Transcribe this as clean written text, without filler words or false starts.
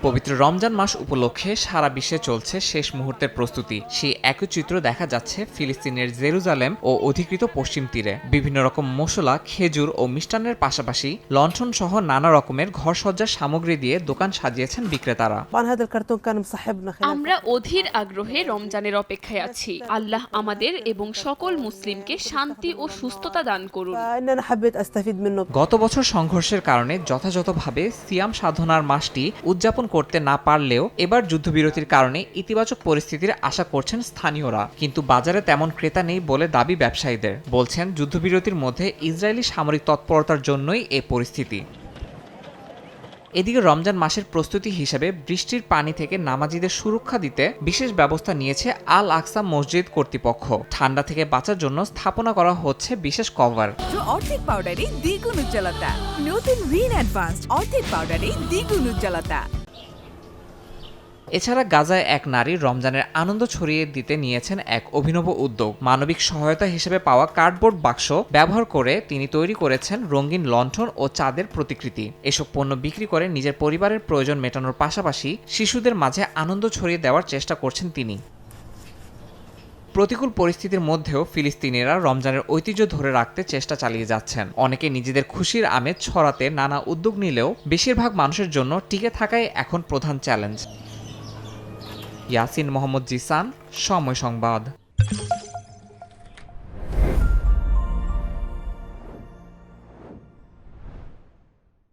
পবিত্র রমজান মাস উপলক্ষে সারা বিশ্বে চলছে শেষ মুহূর্তের প্রস্তুতি। সেই একই চিত্র দেখা যাচ্ছে ফিলিস্তিনের জেরুজালেম ও অধিকৃত পশ্চিম তীরে। বিভিন্ন রকম মশলা, খেজুর ও মিষ্টান্নের পাশাপাশি লণ্ঠন সহ নানা রকমের ঘরসজ্জার সামগ্রী দিয়ে দোকান সাজিয়েছেন বিক্রেতারা। আমরা অধীর আগ্রহে রমজানের অপেক্ষায় আছি। আল্লাহ আমাদের এবং সকল মুসলিমকে শান্তি ও সুস্থতা দান করুন। গত বছর সংঘর্ষের কারণে যথাযথভাবে সিয়াম সাধনার মাসটি উদযাপন করতে না পারলেও এবার যুদ্ধবিরতির কারণে ইতিবাচক পরিস্থিতির আশা করছেন স্থানীয়রা। কিন্তু বাজারে তেমন ক্রেতা নেই বলে দাবি ব্যবসায়ীদের। বলছেন, যুদ্ধবিরতির মধ্যে ইসরায়েলি সামরিক তৎপরতার জন্যই এ পরিস্থিতি। এদিকে রমজান মাসের প্রস্তুতি হিসেবে বৃষ্টির পানি থেকে নামাজীদের সুরক্ষা দিতে বিশেষ ব্যবস্থা নিয়েছে আল আকসা মসজিদ কর্তৃপক্ষ। ঠান্ডা থেকে বাঁচার জন্য স্থাপনা করা হচ্ছে বিশেষ কভার। অর্ধেক পাউডারে দ্বিগুণ উজ্জ্বলতা। নতুন রিন অ্যাডভান্সড অর্ধেক পাউডারে দ্বিগুণ উজ্জ্বলতা। এছাড়া গাজায় এক নারী রমজানের আনন্দ ছড়িয়ে দিতে নিয়েছেন এক অভিনব উদ্যোগ। মানবিক সহায়তা হিসেবে পাওয়া কার্ডবোর্ড বাক্স ব্যবহার করে তিনি তৈরি করেছেন রঙিন লণ্ঠন ও চাঁদের প্রতিকৃতি। এসব পণ্য বিক্রি করে নিজের পরিবারের প্রয়োজন মেটানোর পাশাপাশি শিশুদের মাঝে আনন্দ ছড়িয়ে দেওয়ার চেষ্টা করছেন তিনি। প্রতিকূল পরিস্থিতির মধ্যেও ফিলিস্তিনিরা রমজানের ঐতিহ্য ধরে রাখতে চেষ্টা চালিয়ে যাচ্ছেন। অনেকে নিজেদের খুশির আমেজ ছড়াতে নানা উদ্যোগ নিলেও বেশিরভাগ মানুষের জন্য টিকে থাকাই এখন প্রধান চ্যালেঞ্জ। ইয়াসিন মোহাম্মদ জিসান, সময় সংবাদ।